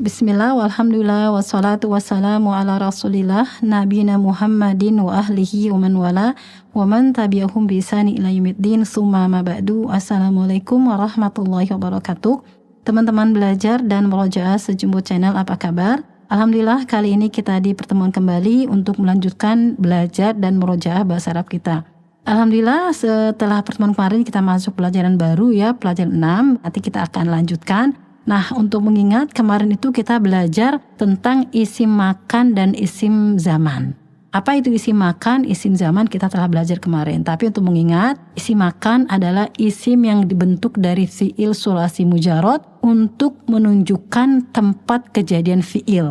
Bismillah, walhamdulillah, wassalatu wassalamu ala rasulillah, nabiyina Muhammadin wa ahlihi wa man wala, wa man tabi'ahum bi ihsani ila yaumiddin, summa ma ba'du. Assalamualaikum warahmatullahi wabarakatuh. Teman-teman belajar dan murojaah sejumbo channel, apa kabar? Alhamdulillah, kali ini kita di pertemuan kembali untuk melanjutkan belajar dan murojaah bahasa Arab kita. Alhamdulillah, setelah pertemuan kemarin kita masuk pelajaran baru ya, pelajaran 6. Nanti kita akan lanjutkan. Nah, untuk mengingat kemarin itu kita belajar tentang isim makan dan isim zaman. Apa itu isim makan, isim zaman kita telah belajar kemarin. Tapi untuk mengingat, isim makan adalah isim yang dibentuk dari fi'il sulasi mujarad untuk menunjukkan tempat kejadian fi'il.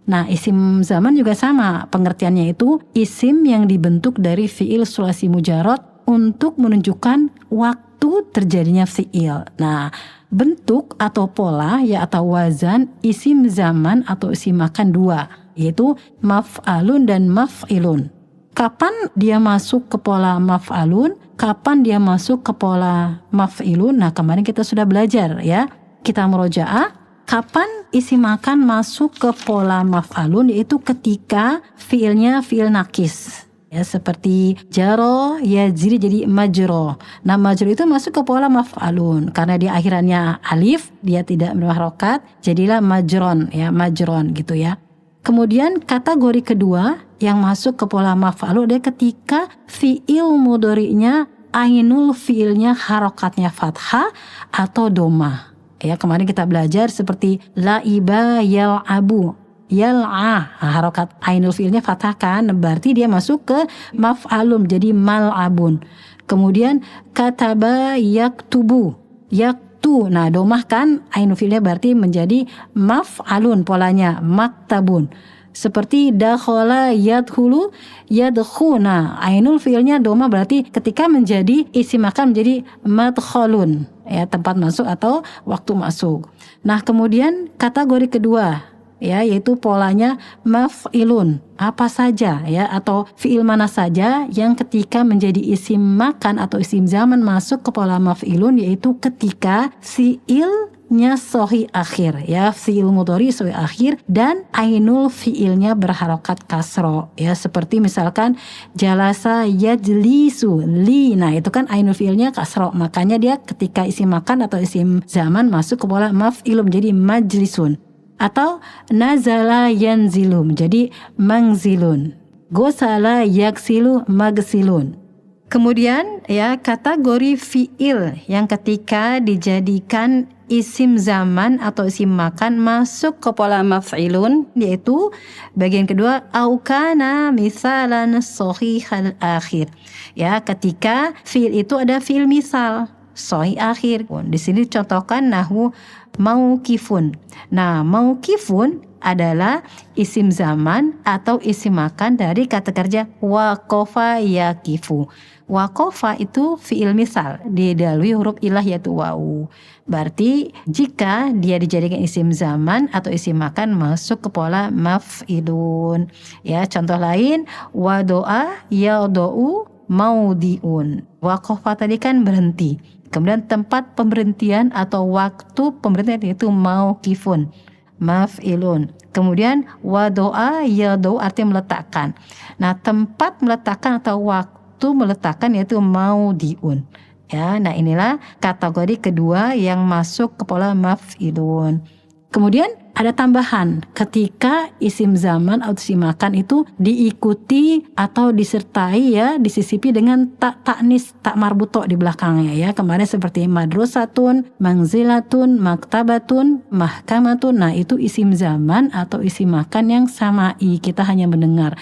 Nah, isim zaman juga sama, pengertiannya itu isim yang dibentuk dari fi'il sulasi mujarad untuk menunjukkan waktu terjadinya fi'il. Nah, bentuk atau pola ya atau wazan isim zaman atau isim makan dua, yaitu maf'alun dan maf'ilun. Kapan dia masuk ke pola maf'alun, kapan dia masuk ke pola maf'ilun? Nah, kemarin kita sudah belajar ya. Kita murojaah, kapan isim makan masuk ke pola maf'alun, yaitu ketika fiilnya fiil nakis. Ya, seperti jaro yajri jadi majro. Nah, majro itu masuk ke pola maf'alun karena di akhirannya alif, dia tidak menerima harokat, jadilah majron ya, majron gitu ya. Kemudian kategori kedua yang masuk ke pola maf'alun adalah ketika fi'il mudhari'nya ainul fi'ilnya harokatnya fathah atau domah. Ya, kemarin kita belajar seperti laiba yal'abu. Yal'a, harokat ainul fi'ilnya fathah kan, berarti dia masuk ke maf'alun jadi mal'abun. Kemudian kataba yaktubu, yaktu, nah domah kan ainul fi'ilnya berarti menjadi maf'alun polanya maktabun. Seperti dakhala yadkhulu yadkhu, nah ainul fi'ilnya domah berarti ketika menjadi isim makan menjadi madkhalun ya, tempat masuk atau waktu masuk. Nah, kemudian kategori kedua ya, yaitu polanya maf'ilun, apa saja ya atau fi'il mana saja yang ketika menjadi isim makan atau isim zaman masuk ke pola maf'ilun, yaitu ketika fi'ilnya sahih akhir ya, fi'il mudhari sahih akhir dan ainul fi'ilnya berharokat kasro ya, seperti misalkan jalasa yajlisu li, nah itu kan ainul fi'ilnya kasro, makanya dia ketika isim makan atau isim zaman masuk ke pola maf'ilun jadi majlisun. Atau nazala yanzilu menjadi mangzilun, gosala yaksilu magsilun. Kemudian ya, kategori fi'il yang ketika dijadikan isim zaman atau isim makan masuk ke pola maf'ilun, yaitu bagian kedua aukana misalan sahihal akhir ya, ketika fi'il itu ada fi'il misal sahih akhir. Di sini contohkan nahwu mauqifun. Nah, mauqifun adalah isim zaman atau isim makan dari kata kerja waqafa yaqifu. Waqafa itu fiil misal, didahului huruf ilah yaitu wawu. Berarti jika dia dijadikan isim zaman atau isim makan masuk ke pola maf'ilun. Ya, contoh lain wadoa yadou maudiun. Waqafa tadi kan berhenti. Kemudian tempat pemberhentian atau waktu pemberhentian itu mauqifun, maf'ilun. Kemudian wadoa yadou artinya meletakkan. Nah, tempat meletakkan atau waktu meletakkan yaitu maudiun. Ya, nah inilah kategori kedua yang masuk ke pola maf'ilun. Kemudian ada tambahan ketika isim zaman atau isim makan itu diikuti atau disertai ya, disisipi dengan tak taknis, tak marbuto di belakangnya ya. Kemarin seperti madrasatun, manzilatun, maktabatun, mahkamatun. Nah, itu isim zaman atau isim makan yang samai, kita hanya mendengar.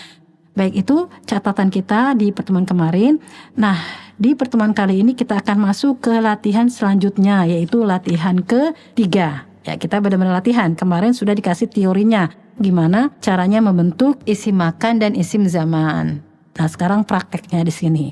Baik, itu catatan kita di pertemuan kemarin. Nah, di pertemuan kali ini kita akan masuk ke latihan selanjutnya, yaitu latihan ketiga. Ya, kita benar-benar latihan. Kemarin sudah dikasih teorinya, gimana caranya membentuk isim makan dan isim zaman. Nah, sekarang prakteknya di sini.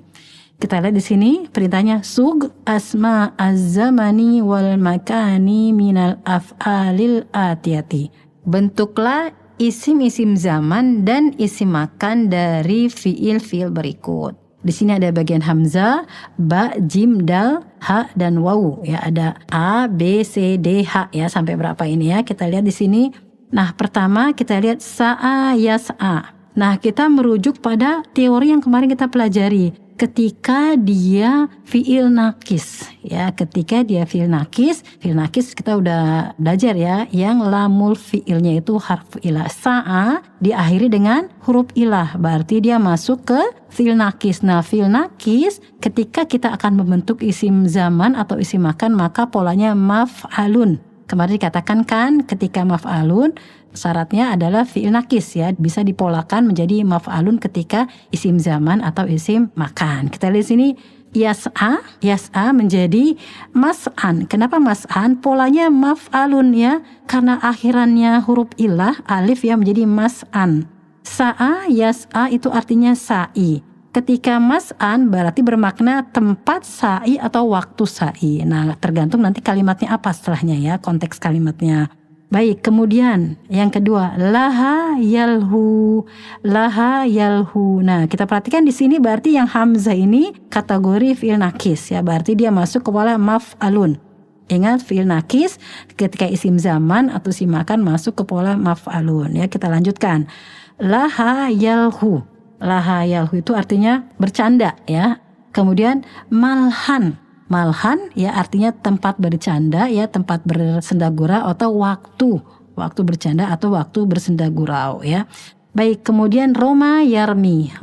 Kita lihat di sini perintahnya, sug asma az-zamani wal makani minal af'alil atiyati. Bentuklah isim-isim zaman dan isim makan dari fiil-fiil berikut. Di sini ada bagian hamzah, ba, jim, dal, ha dan wawu ya, ada a, b, c, d, h ya, sampai berapa ini ya. Kita lihat di sini Nah, pertama kita lihat sa'a yas'a. Nah, kita merujuk pada teori yang kemarin kita pelajari. Ketika dia fi'il nakis, ya, ketika dia fi'il nakis kita udah belajar ya, yang lamul fi'ilnya itu harf ilah. Sa'a diakhiri dengan huruf ilah, berarti dia masuk ke fi'il nakis. Nah, fi'il nakis ketika kita akan membentuk isim zaman atau isim makan, maka polanya maf'alun. Kemarin dikatakan kan, ketika maf'alun syaratnya adalah fi'il nakis ya, bisa dipolakan menjadi maf'alun ketika isim zaman atau isim makan. Kita lihat sini yas'a menjadi mas'an. Kenapa mas'an? Polanya maf'alun ya, karena akhirannya huruf ilah alif ya, menjadi mas'an. Sa'a yas'a itu artinya sa'i. Ketika mas'an berarti bermakna tempat sa'i atau waktu sa'i. Nah, tergantung nanti kalimatnya apa setelahnya ya, konteks kalimatnya. Baik, kemudian yang kedua, laha yalhu. Nah, kita perhatikan di sini berarti yang hamzah ini kategori fi'il nakis ya, berarti dia masuk ke pola maf'alun. Ingat, fi'il nakis ketika isim zaman atau isim makan masuk ke pola maf'alun ya. Kita lanjutkan. Laha yalhu itu artinya bercanda ya. Kemudian malhan ya artinya tempat bercanda ya, tempat bersenda gurau atau waktu bercanda atau waktu bersenda gurau ya. Baik, kemudian roma yarmi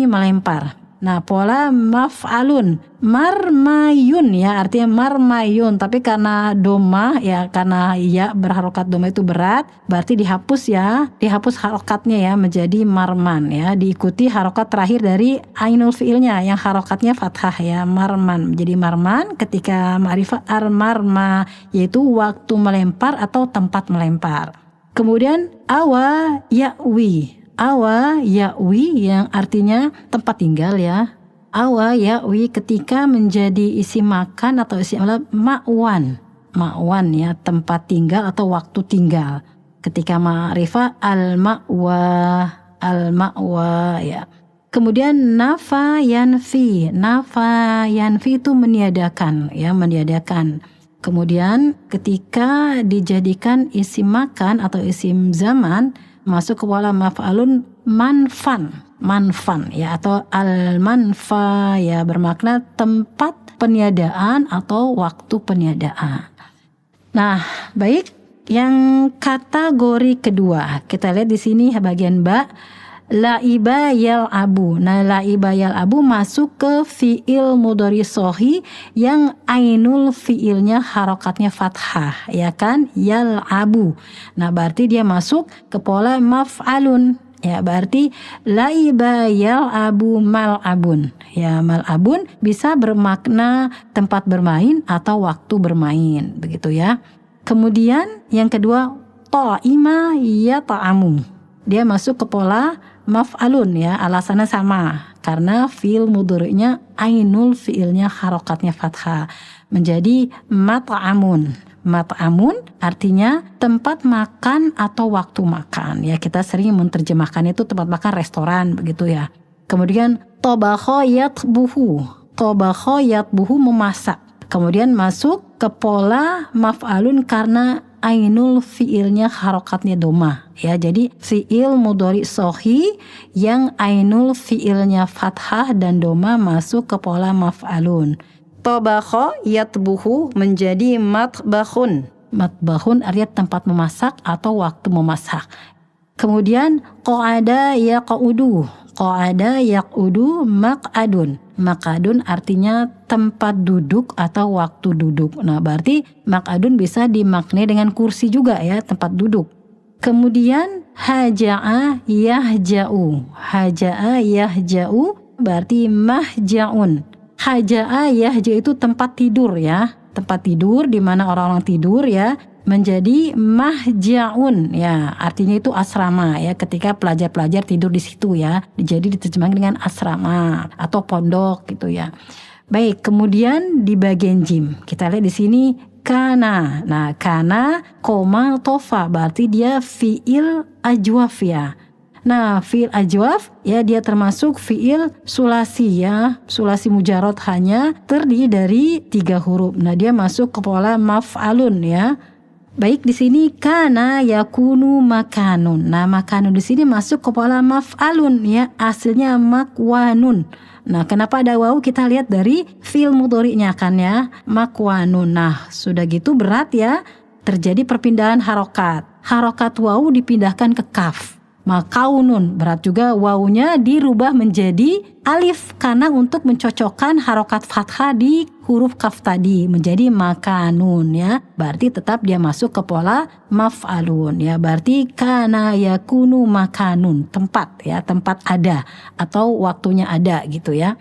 melempar. Nah, pola maf'alun marmayun ya, artinya marmayun, tapi karena doma ya, karena ya berharokat doma itu berat, berarti dihapus harokatnya ya, menjadi marman ya, diikuti harokat terakhir dari ainul fi'ilnya yang harokatnya fathah ya, marman menjadi marman ketika ma'rifah armarma, yaitu waktu melempar atau tempat melempar. Kemudian awa ya'wi yang artinya tempat tinggal ya. Awa ya'wi ketika menjadi isim makan atau isim ma'wan ya, tempat tinggal atau waktu tinggal. Ketika ma'rifah al-ma'wa ya. Kemudian nafa yanfi itu meniadakan. Kemudian ketika dijadikan isim makan atau isim zaman masuk ke pola maf'alun manfan ya, atau al-manfa ya, bermakna tempat peniadaan atau waktu peniadaan. Nah, baik, yang kategori kedua kita lihat di sini bagian ba, laiba yal'abu. Nah, laiba yal'abu masuk ke fi'il mudhari shohi yang ainul fi'ilnya harokatnya fathah ya kan, yal'abu. Nah, berarti dia masuk ke pola maf'alun ya, berarti laiba yal'abu mal'abun ya. Mal'abun bisa bermakna tempat bermain atau waktu bermain, begitu ya. Kemudian yang kedua, ta'ima yata'amu. Dia masuk ke pola maf'alun ya, alasannya sama, karena fi'il mudhari'nya ainul fi'ilnya harokatnya fathah menjadi mat'amun artinya tempat makan atau waktu makan ya. Kita sering menerjemahkan itu tempat makan restoran, begitu ya. Kemudian tobakho yatbuhu memasak, kemudian masuk ke pola maf'alun karena ainul fi'ilnya harokatnya doma ya. Jadi fi'il mudhari shohi yang ainul fi'ilnya fathah dan doma masuk ke pola maf'alun. Tobakho yatbuhu menjadi matbahun artinya tempat memasak atau waktu memasak. Kemudian qa'ada yaq'udu maq'adun artinya tempat duduk atau waktu duduk. Nah, berarti maq'adun bisa dimaknai dengan kursi juga ya, tempat duduk. Kemudian haja'a yahja'u berarti mahja'un. Haja'a yahja itu tempat tidur ya, tempat tidur di mana orang-orang tidur ya, menjadi mahja'un ya, artinya itu asrama ya, ketika pelajar-pelajar tidur di situ ya, jadi diterjemahkan dengan asrama atau pondok gitu ya. Baik, kemudian di bagian jim kita lihat di sini kana. Nah, kana koma tofa berarti dia fi'il ajwaf ya. Nah, fi'il ajwaf ya, dia termasuk fi'il sulasi ya, sulasi mujarrad hanya terdiri dari 3 huruf. Nah, dia masuk ke pola maf'alun ya. Baik, di sini kana yakunu makanun. Nah, makanun di sini masuk ke pola maf'alun ya, aslinya makwanun. Nah, kenapa ada wawu? Kita lihat dari fi'il mudhari'nya kan ya, makwanun. Nah, sudah gitu berat ya, terjadi perpindahan harokat. Harokat wawu dipindahkan ke kaf. Makaunun, berat juga wawunya dirubah menjadi alif karena untuk mencocokkan harokat fathah di huruf kaf tadi menjadi makanun ya. Berarti tetap dia masuk ke pola maf'alun ya. Berarti kana yakunu makanun, tempat ya, tempat ada atau waktunya ada gitu ya.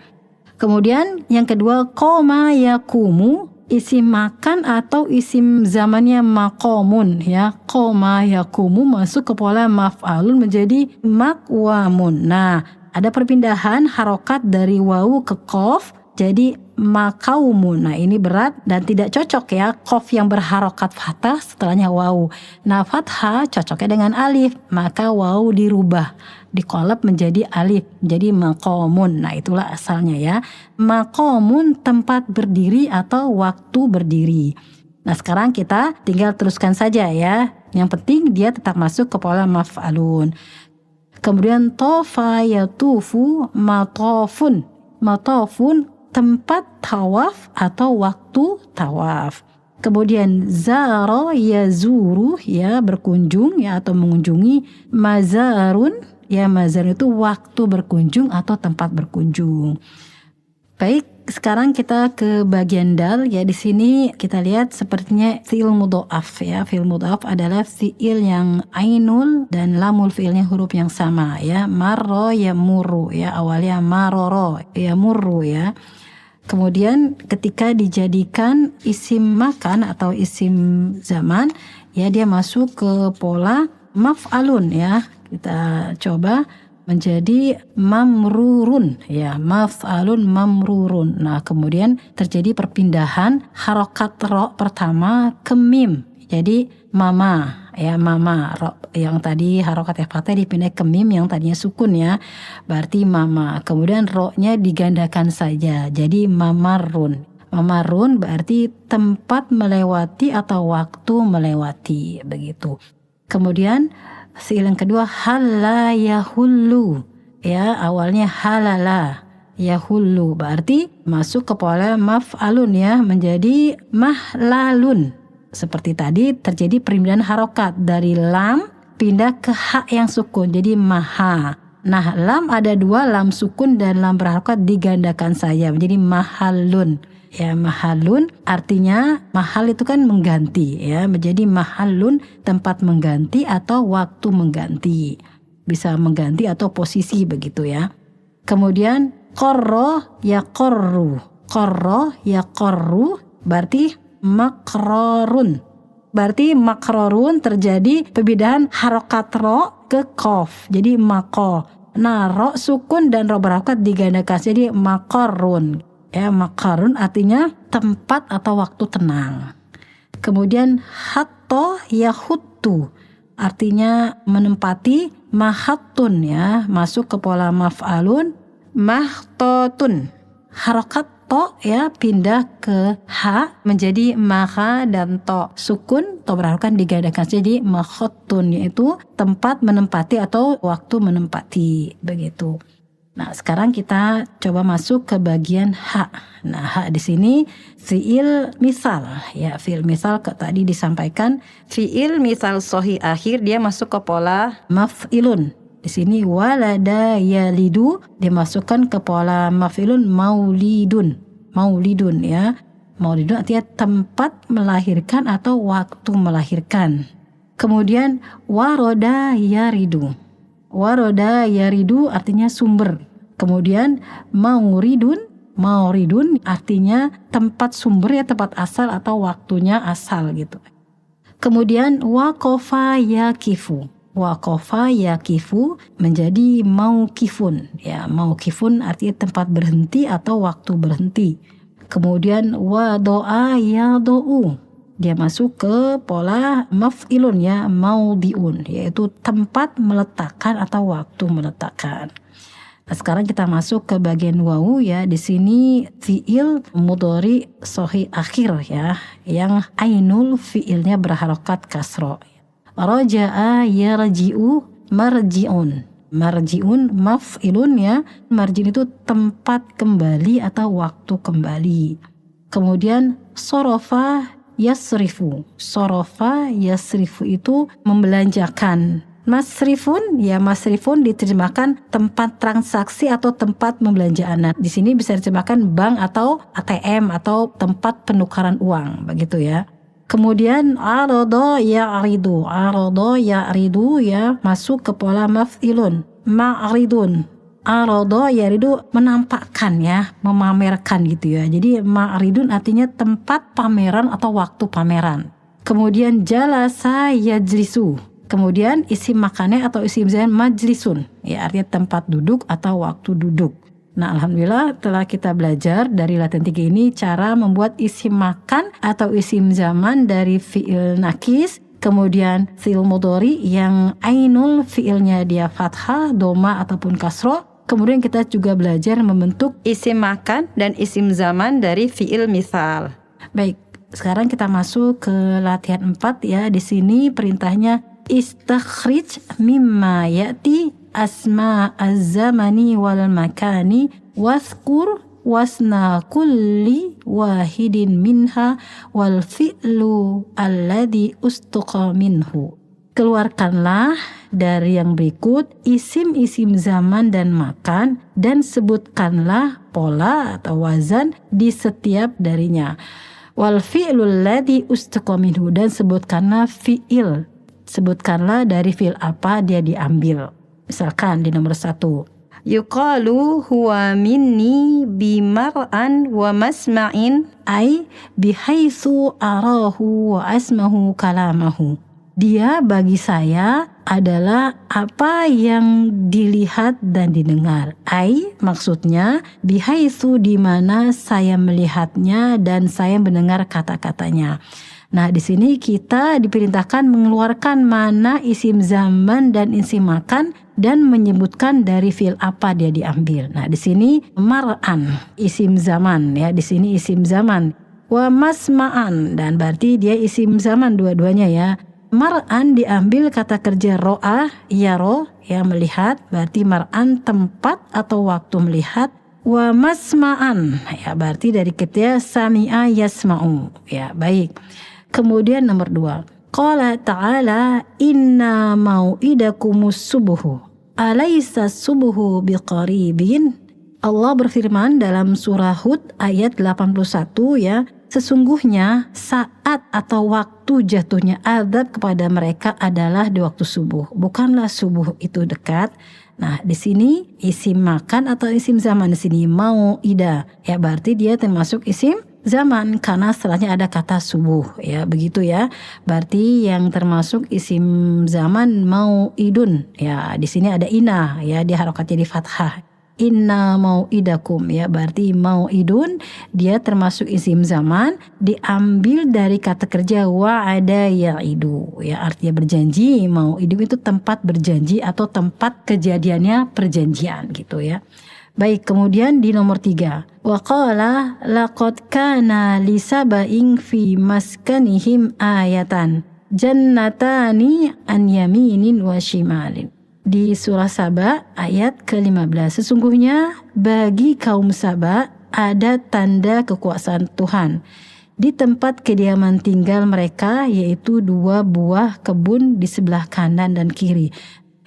Kemudian yang kedua koma yakumu, isim makan atau isim zamannya makomun ya. Koma yakumu masuk ke pola maf'alun menjadi makwamun. Nah, ada perpindahan harokat dari wawu ke kof jadi makaumun. Nah, ini berat dan tidak cocok ya, kof yang berharokat fathah setelahnya wawu. Nah, fathah cocoknya dengan alif, maka wawu dirubah, dikolab menjadi alif, jadi makomun. Nah, itulah asalnya ya. Makomun tempat berdiri atau waktu berdiri. Nah, sekarang kita tinggal teruskan saja ya. Yang penting dia tetap masuk ke pola maf'alun. Kemudian tofa yatufu matofun. Matofun tempat tawaf atau waktu tawaf. Kemudian zara yazuru ya, berkunjung ya atau mengunjungi. Mazarun ya, mazar itu waktu berkunjung atau tempat berkunjung. Baik, sekarang kita ke bagian dal ya. Di sini kita lihat sepertinya fi'il mudha'af ya. Fi'il mudha'af adalah fi'il yang ainul dan lamul fi'ilnya huruf yang sama ya. Marro ya murru ya, awalnya maroro ya murru ya. Kemudian ketika dijadikan isim makan atau isim zaman ya, dia masuk ke pola maf'alun ya. Kita coba menjadi mamrurun ya, maf'alun mamrurun. Nah, kemudian terjadi perpindahan harokat ro pertama ke mim. Jadi mama ya, mama ro yang tadi harokat fathah dipindah ke mim yang tadinya sukun ya. Berarti mama. Kemudian ro-nya digandakan saja jadi mamarun. Mamarun berarti tempat melewati atau waktu melewati begitu. Kemudian fi'il yang kedua halla yahullu ya, awalnya halala yahullu berarti masuk ke pola maf'alun ya menjadi mahlalun. Seperti tadi terjadi perpindahan harokat dari lam pindah ke ha yang sukun jadi maha. Nah, lam ada dua, lam sukun dan lam berharokat digandakan saja menjadi mahalun. Ya, mahalun artinya mahal itu kan mengganti ya, menjadi mahalun tempat mengganti atau waktu mengganti, bisa mengganti atau posisi begitu ya. Kemudian qorro ya qorru, qorro ya qorru berarti makrorun. Berarti makrorun terjadi perpindahan harokat ro ke kof jadi mako. Nah, ro sukun dan ro berharokat digandakan jadi makorun. Ya, makarun artinya tempat atau waktu tenang. Kemudian hatto yahuttu artinya menempati. Mahatun ya, masuk ke pola maf'alun. Mahtotun harokat to ya pindah ke ha menjadi maha dan to sukun to berharokat digandakan jadi makhotun, yaitu tempat menempati atau waktu menempati begitu. Nah, sekarang kita coba masuk ke bagian ha. Nah, ha di sini fi'il misal ya, fi'il misal tadi disampaikan fi'il misal sahih akhir dia masuk ke pola maf'ilun. Di sini walada yalidu dimasukkan ke pola maf'ilun maulidun. Maulidun ya. Maulidun artinya tempat melahirkan atau waktu melahirkan. Kemudian waroda yaridu. Waroda yaridu artinya sumber. Kemudian mauridun artinya tempat sumber ya, tempat asal atau waktunya asal gitu. Kemudian waqafa yaqifu. Waqafa yaqifu menjadi mauqifun ya, mauqifun artinya tempat berhenti atau waktu berhenti. Kemudian wadoa yado'u, dia masuk ke pola maf'ilun ya, maudiun, yaitu tempat meletakkan atau waktu meletakkan. Sekarang kita masuk ke bagian wawu ya. Di sini fiil mudhari sahih akhir ya, yang ainul fiilnya berharokat kasro. Raja'a yarji'u marji'un. Marji'un maf'ilun ya. Marji'un itu tempat kembali atau waktu kembali. Kemudian sorofa yasrifu. Sorofa yasrifu itu membelanjakan. Masrifun ya, masrifun diterjemahkan tempat transaksi atau tempat pembelanjaan. Nah, di sini bisa diterjemahkan bank atau ATM atau tempat penukaran uang, begitu ya. Kemudian arada ya'ridu. Arada ya'ridu ya, masuk ke pola maf'ilun. Ma'ridun. Arada ya'ridu menampakkan ya, memamerkan gitu ya. Jadi ma'ridun artinya tempat pameran atau waktu pameran. Kemudian jalasa yajlisu. Kemudian isim makannya atau isim zaman majlisun ya, artinya tempat duduk atau waktu duduk. Nah, alhamdulillah telah kita belajar dari latihan 3 ini cara membuat isim makan atau isim zaman dari fi'il nakis, kemudian fi'il mudhari yang ainul fi'ilnya dia fathah, doma ataupun kasro. Kemudian kita juga belajar membentuk isim makan dan isim zaman dari fi'il misal. Baik, sekarang kita masuk ke latihan 4 ya. Di sini perintahnya istakhrij mimma ya'ti asma az-zamani wal makani waskur wasna kulli wahidin minha wal fi'lu alladhi ustuqa minhu. Keluarkanlah dari yang berikut isim-isim zaman dan makan dan sebutkanlah pola atau wazan di setiap darinya. Wal fi'lu alladhi ustuqa minhu, dan sebutkanlah fi'il. Sebutkanlah dari fi'il apa dia diambil. Misalkan di nomor 1. Yuqalu huwa minni bimar'an wa masma'in ay bihaitsu arahu wa asmahu kalamahu. Dia bagi saya adalah apa yang dilihat dan didengar. Ay maksudnya bihaitsu, di mana saya melihatnya dan saya mendengar kata-katanya. Nah, di sini kita diperintahkan mengeluarkan mana isim zaman dan isim makan dan menyebutkan dari fi'il apa dia diambil. Nah, di sini mar'an isim zaman ya, di sini isim zaman. Wa masma'an, dan berarti dia isim zaman dua-duanya ya. Mar'an diambil kata kerja ro'ah, yaro ya, melihat, berarti mar'an tempat atau waktu melihat. Wa masma'an ya, berarti dari kata sami'a yasma'u ya. Baik. Kemudian nomor 2. Qala ta'ala inna mau'idakumus subuhu alaysa subuhu biqaribin. Allah berfirman dalam surah Hud ayat 81 ya, sesungguhnya saat atau waktu jatuhnya azab kepada mereka adalah di waktu subuh. Bukanlah subuh itu dekat. Nah, di sini isim makan atau isim zaman di sini mau'ida ya, berarti dia termasuk isim zaman karena setelahnya ada kata subuh ya, begitu ya. Berarti yang termasuk isim zaman mau'idun ya, di sini ada ina ya, dia harokatnya di fathah. Inna mau'idakum ya, berarti mau'idun dia termasuk isim zaman, diambil dari kata kerja wa'ada ya'idu ya, artinya berjanji. Mau'idum itu tempat berjanji atau tempat kejadiannya perjanjian gitu ya. Baik, kemudian di nomor 3. Wa qala laqad kana li saba'in fi maskanihim ayatan jannatani an yaminin wa shimalin. Di surah Saba ayat ke-15. Sesungguhnya bagi kaum Saba ada tanda kekuasaan Tuhan di tempat kediaman tinggal mereka, yaitu 2 buah kebun di sebelah kanan dan kiri.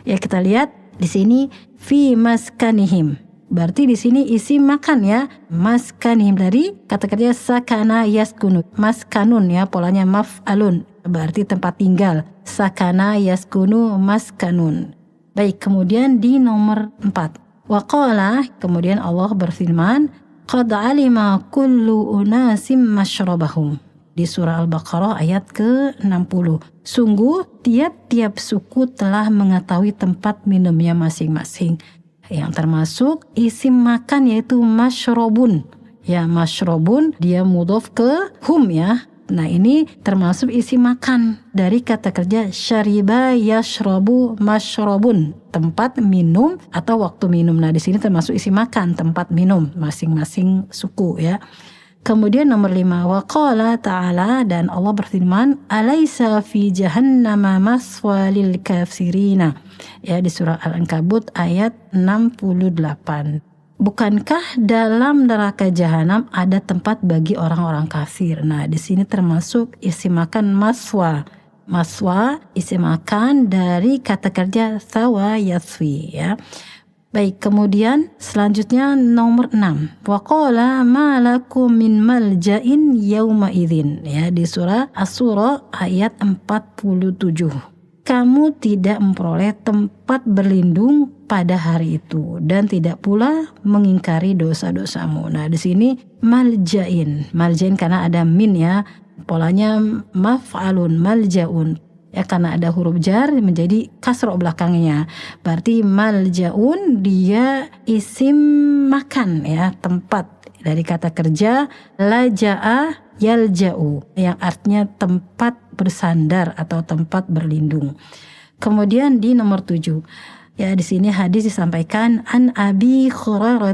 Ya, kita lihat di sini fi maskanihim. Berarti di sini isim makan ya, maskanihim dari kata kerja sakana yaskunu. Maskanun ya, polanya maf'alun, berarti tempat tinggal. Sakana yaskunu maskanun. Baik, kemudian di nomor 4. Waqala, kemudian Allah berfirman, qad alima kullu unasim masyrabahum. Di surah Al-Baqarah ayat ke-60. Sungguh tiap-tiap suku telah mengetahui tempat minumnya masing-masing. Yang termasuk isim makan yaitu masyrobun. Ya, masyrobun dia mudhof ke hum ya. Nah ini termasuk isim makan dari kata kerja syariba yashrobu mashrobun, tempat minum atau waktu minum. Nah di sini termasuk isim makan, tempat minum masing-masing suku ya. Kemudian nomor 5, wa qala ta'ala, dan Allah berfirman, alaysa fi jahannama maswa lil kafirina, ya di surah Al-Ankabut ayat 68. Bukankah dalam neraka jahanam ada tempat bagi orang-orang kafir? Nah di sini termasuk isim makan maswa. Maswa isim makan dari kata kerja sawa yaswi ya. Baik, kemudian selanjutnya nomor 6. Wa qala ma lakum min malja'in yauma idzin, ya di surah Asy-Syura ayat 47. Kamu tidak memperoleh tempat berlindung pada hari itu dan tidak pula mengingkari dosa-dosamu. Nah, di sini malja'in karena ada min ya. Polanya maf'alun malja'un. Ya karena ada huruf jar menjadi kasro belakangnya. Berarti maljaun dia isim makan ya, tempat dari kata kerja laja'a yalja'u yang artinya tempat bersandar atau tempat berlindung. Kemudian di nomor 7. Ya di sini hadis disampaikan an Abi Hurairah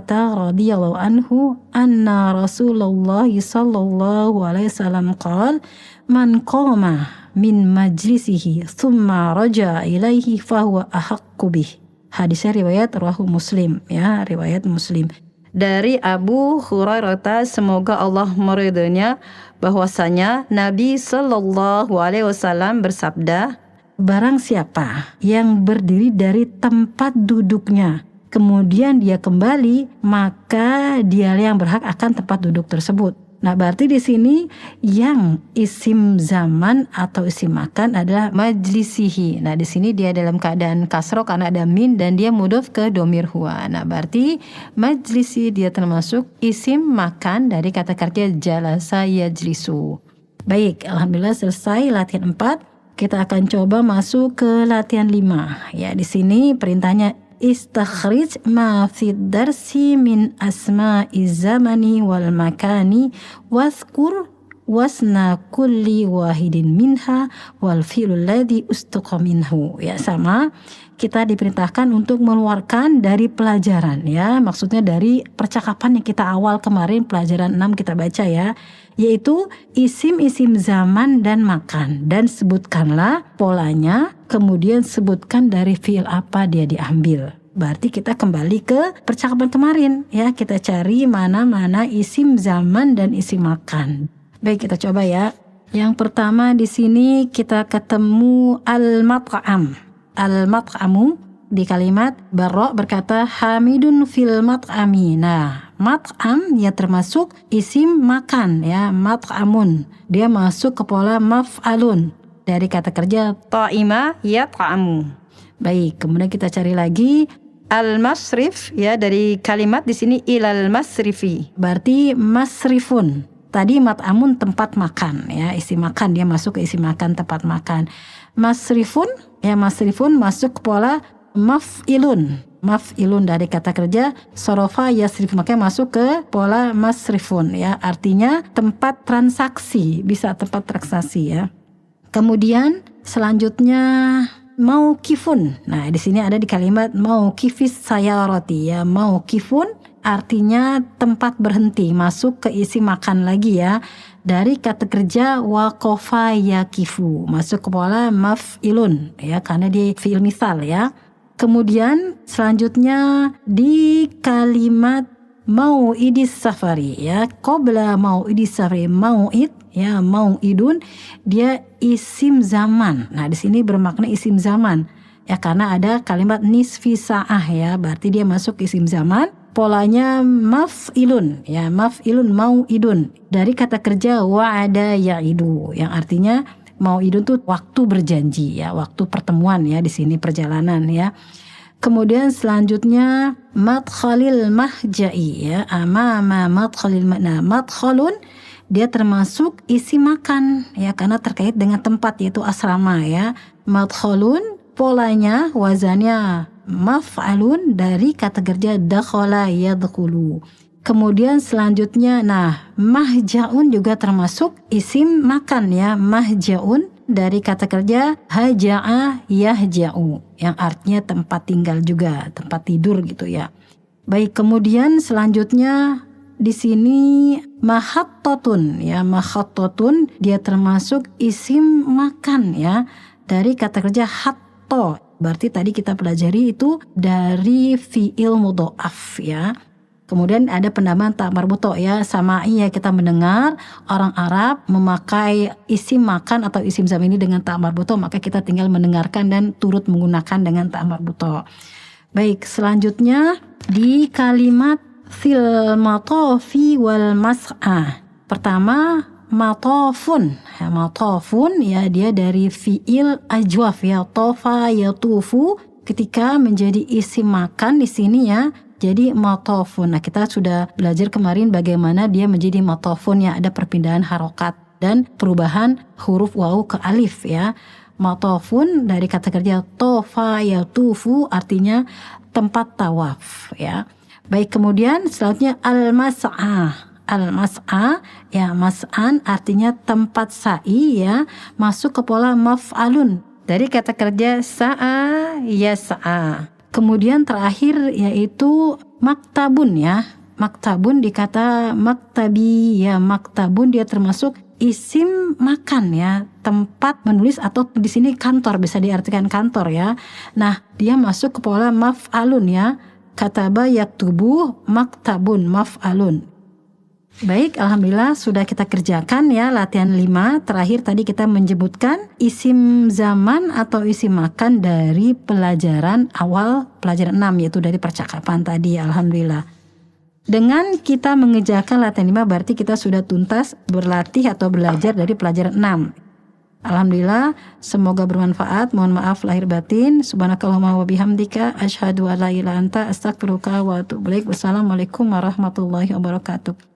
radhiyallahu anhu anna Rasulullah sallallahu alaihi wasallam qala man qama min majlisihi thumma raja ilaihi fahuwa ahaqqu bih. Hadisnya riwayat Rawahu Muslim ya, riwayat Muslim. Dari Abu Hurairah, semoga Allah meridhoinya, bahwasanya Nabi sallallahu alaihi wasallam bersabda, barang siapa yang berdiri dari tempat duduknya kemudian dia kembali, maka dia yang berhak akan tempat duduk tersebut. Nah, berarti di sini yang isim zaman atau isim makan adalah majlisihi. Nah, di sini dia dalam keadaan kasro karena ada min dan dia mudhof ke domir huwa. Nah, berarti majlisi dia termasuk isim makan dari kata kerja jalasa yajlisu. Baik, alhamdulillah selesai latihan 4. Kita akan coba masuk ke latihan 5. Ya, di sini perintahnya istakhrij ma fid darsi min asma'iz zamani wal makani wazkur wasna kulli wahidin minha wal fi'lul ladzi ustuqa minhu. Ya, sama kita diperintahkan untuk mengeluarkan dari pelajaran ya, maksudnya dari percakapan yang kita awal kemarin pelajaran 6 kita baca ya, yaitu isim-isim zaman dan makan, dan sebutkanlah polanya, kemudian sebutkan dari fi'il apa dia diambil. Berarti kita kembali ke percakapan kemarin ya, kita cari mana-mana isim zaman dan isim makan. Baik, kita coba ya. Yang pertama di sini kita ketemu al-mat'am. Al-mat'amu di kalimat Barra berkata hamidun fil mat'ami. Nah, mat'am ya termasuk isim makan ya, mat'amun. Dia masuk ke pola maf'alun dari kata kerja ta'ima yat'amu. Baik, kemudian kita cari lagi al-masrif ya, dari kalimat di sini ilal masrifi. Berarti masrifun. Tadi mat'amun tempat makan ya, isim makan, dia masuk ke isim makan tempat makan. Masrifun ya, masrifun masuk ke pola maf'ilun. Maf'ilun dari kata kerja sorofa yasrif, makanya masuk ke pola masrifun ya, artinya tempat transaksi, bisa tempat transaksi ya. Kemudian selanjutnya mauqifun. Nah, di sini ada di kalimat mauqifis sayarati ya, mauqifun artinya tempat berhenti, masuk ke isi makan lagi ya, dari kata kerja waqafa yaqifu, masuk ke pola maf'ilun ya, karena dia fi'il misal ya. Kemudian selanjutnya di kalimat mau'idis safari ya, qabla mau'idis safari, mau'id ya, mau'idun dia isim zaman. Nah, di sini bermakna isim zaman ya, karena ada kalimat nisfi sa'ah ya, berarti dia masuk isim zaman. Polanya maf'ilun ya, maf'ilun mau'idun dari kata kerja wa'ada ya'idu, yang artinya mau'idun tuh waktu berjanji ya, waktu pertemuan ya, di sini perjalanan ya. Kemudian selanjutnya madkhalil mahja'i ya, amama madkhalil makna. Madkhalun dia termasuk isi makan ya, karena terkait dengan tempat yaitu asrama ya. Madkhalun polanya wazannya maf'alun dari kata kerja dakhala yadkhulu. Kemudian selanjutnya, nah mahjaun juga termasuk isim makan ya. Mahjaun dari kata kerja haja'a yahja'u, yang artinya tempat tinggal juga, tempat tidur gitu ya. Baik, kemudian selanjutnya di sini mahattotun ya. Mahattotun dia termasuk isim makan ya, dari kata kerja hatto. Berarti tadi kita pelajari itu dari fi'il mudha'af ya. Kemudian ada penambahan ta marbuto ya, sama'i ya, kita mendengar orang Arab memakai isim makan atau isim zam ini dengan ta marbuto, maka kita tinggal mendengarkan dan turut menggunakan dengan ta marbuto. Baik, selanjutnya di kalimat fil matofi wal mas'ah. Pertama matofun. Ya, matofun ya, dia dari fi'il ajwaf ya, tofa yatufu, ketika menjadi isim makan di sini ya. Jadi matofun. Nah, kita sudah belajar kemarin bagaimana dia menjadi matofun ya, ada perpindahan harokat dan perubahan huruf wawu ke alif ya. Matofun dari kata kerja tofa yatufu, artinya tempat tawaf ya. Baik, kemudian selanjutnya al-mas'ah. Al-mas'ah ya, mas'an artinya tempat sa'i ya, masuk ke pola maf'alun dari kata kerja sa'a yas'a. Kemudian terakhir yaitu maktabun ya. Maktabun dikata maktabi ya, maktabun dia termasuk isim makan ya, tempat menulis atau di sini kantor, bisa diartikan kantor ya. Nah, dia masuk ke pola maf'alun ya. Kataba yaktubu maktabun maf'alun. Baik, alhamdulillah sudah kita kerjakan ya latihan 5. Terakhir tadi kita menyebutkan isim zaman atau isim makan dari pelajaran awal, pelajaran 6, yaitu dari percakapan tadi. Alhamdulillah. Dengan kita mengerjakan latihan 5 berarti kita sudah tuntas berlatih atau belajar dari pelajaran 6. Alhamdulillah, semoga bermanfaat. Mohon maaf lahir batin. Subhanakallahumma wa bihamdika asyhadu an la ilaha illa anta astaghfiruka wa atubu ilaik. Wassalamualaikum warahmatullahi wabarakatuh.